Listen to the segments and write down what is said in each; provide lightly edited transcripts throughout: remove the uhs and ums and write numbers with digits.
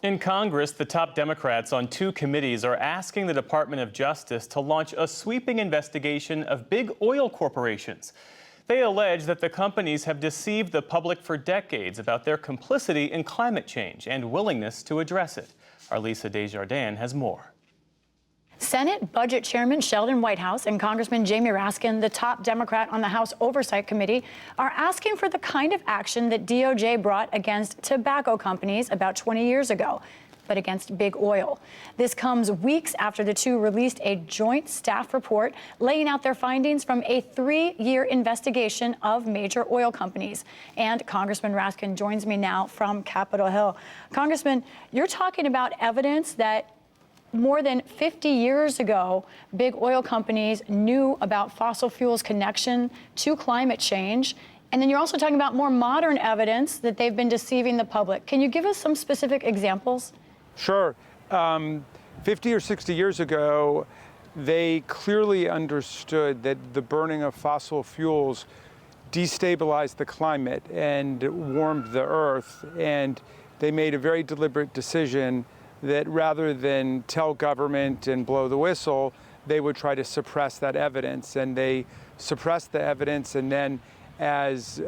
In Congress, the top Democrats on two committees are asking the Department of Justice to launch a sweeping investigation of big oil corporations. They allege that the companies have deceived the public for decades about their complicity in climate change and willingness to address it. Our Lisa Desjardins has more. Senate Budget Chairman Sheldon Whitehouse and Congressman Jamie Raskin, the top Democrat on the House Oversight Committee, are asking for the kind of action that DOJ brought against tobacco companies about 20 years ago, but against big oil. This comes weeks after the two released a joint staff report laying out their findings from a 3-year investigation of major oil companies. And Congressman Raskin joins me now from Capitol Hill. Congressman, you're talking about evidence that more than 50 years ago, big oil companies knew about fossil fuels' connection to climate change. And then you're also talking about more modern evidence that they've been deceiving the public. Can you give us some specific examples? Sure. 50 or 60 years ago, they clearly understood that the burning of fossil fuels destabilized the climate and warmed the earth. And they made a very deliberate decision that rather than tell government and blow the whistle, they would try to suppress that evidence. And they suppressed the evidence. And then as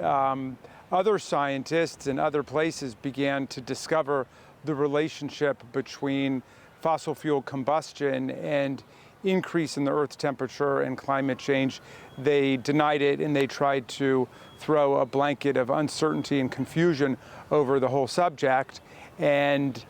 other scientists and other places began to discover the relationship between fossil fuel combustion and increase in the Earth's temperature and climate change, they denied it and they tried to throw a blanket of uncertainty and confusion over the whole subject. And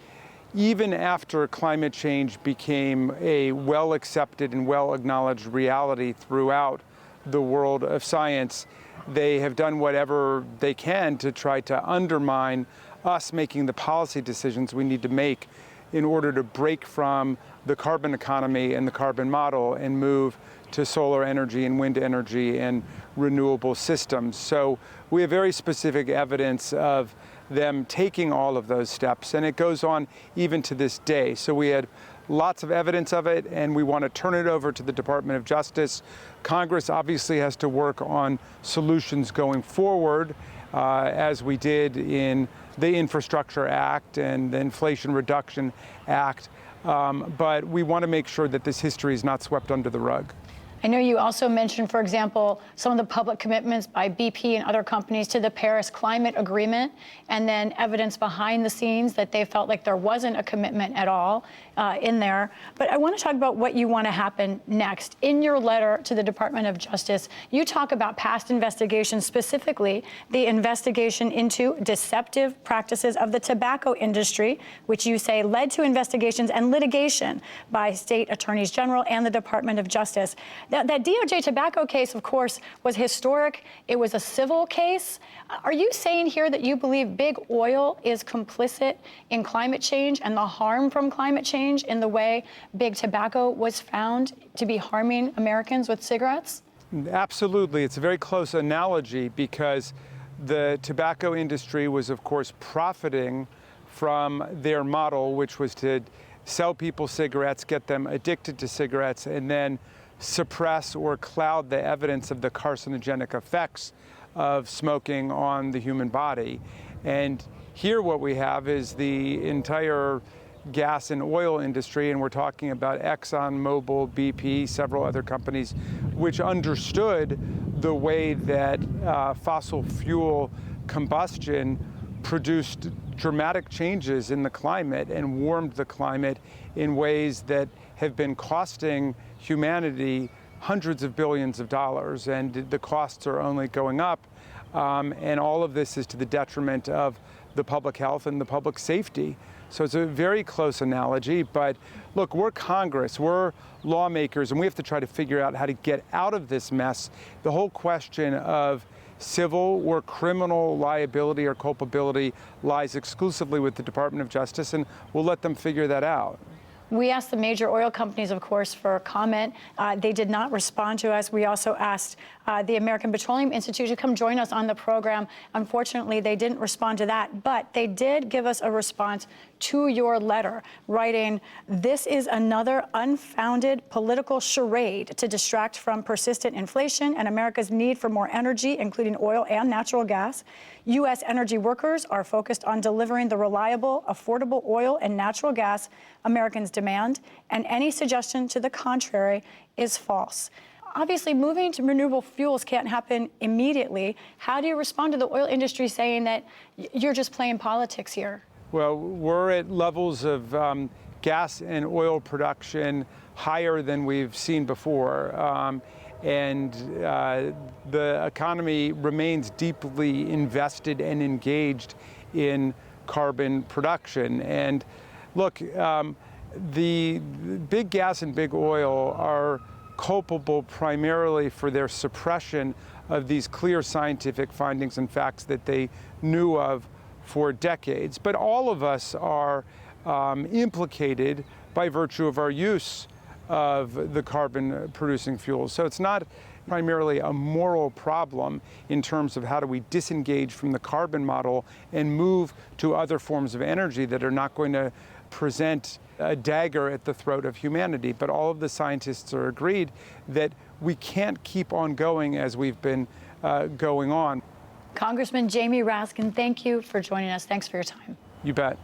even after climate change became a well-accepted and well-acknowledged reality throughout the world of science, they have done whatever they can to try to undermine us making the policy decisions we need to make in order to break from the carbon economy and the carbon model and move to solar energy and wind energy and renewable systems. So we have very specific evidence of them taking all of those steps, and it goes on even to this day. So we had lots of evidence of it, and we want to turn it over to the Department of Justice. Congress obviously has to work on solutions going forward, as we did in the Infrastructure Act and the Inflation Reduction Act. But we want to make sure that this history is not swept under the rug. I know you also mentioned, for example, some of the public commitments by BP and other companies to the Paris Climate Agreement, and then evidence behind the scenes that they felt like there wasn't a commitment at all in there. But I want to talk about what you want to happen next. In your letter to the Department of Justice, you talk about past investigations, specifically the investigation into deceptive practices of the tobacco industry, which you say led to investigations and litigation by state attorneys general and the Department of Justice. That DOJ tobacco case, of course, was historic. It was a civil case. Are you saying here that you believe big oil is complicit in climate change and the harm from climate change in the way big tobacco was found to be harming Americans with cigarettes? Absolutely. It's a very close analogy because the tobacco industry was, of course, profiting from their model, which was to sell people cigarettes, get them addicted to cigarettes, and then suppress or cloud the evidence of the carcinogenic effects of smoking on the human body. And here what we have is the entire gas and oil industry, and we're talking about ExxonMobil, BP, several other companies, which understood the way that fossil fuel combustion produced dramatic changes in the climate and warmed the climate in ways that have been costing humanity hundreds of billions of dollars, and the costs are only going up. And all of this is to the detriment of the public health and the public safety. So it's a very close analogy, but look, we're Congress, we're lawmakers, and we have to try to figure out how to get out of this mess. The whole question of civil or criminal liability or culpability lies exclusively with the Department of Justice, and we'll let them figure that out. We asked the major oil companies, of course, for comment. They did not respond to us. We also asked the American Petroleum Institute to come join us on the program. Unfortunately, they didn't respond to that, but they did give us a response to your letter, writing, "This is another unfounded political charade to distract from persistent inflation and America's need for more energy, including oil and natural gas. U.S. energy workers are focused on delivering the reliable, affordable oil and natural gas Americans demand, and any suggestion to the contrary is false." Obviously, moving to renewable fuels can't happen immediately. How do you respond to the oil industry saying that you're just playing politics here? Well, we're at levels of gas and oil production higher than we've seen before. And the economy remains deeply invested and engaged in carbon production. And look, the big gas and big oil are culpable primarily for their suppression of these clear scientific findings and facts that they knew of for decades. But all of us are implicated by virtue of our use of the carbon-producing fuels. So it's not primarily a moral problem in terms of how do we disengage from the carbon model and move to other forms of energy that are not going to present a dagger at the throat of humanity. But all of the scientists are agreed that we can't keep on going as we've been going on. Congressman Jamie Raskin, thank you for joining us. Thanks for your time. You bet.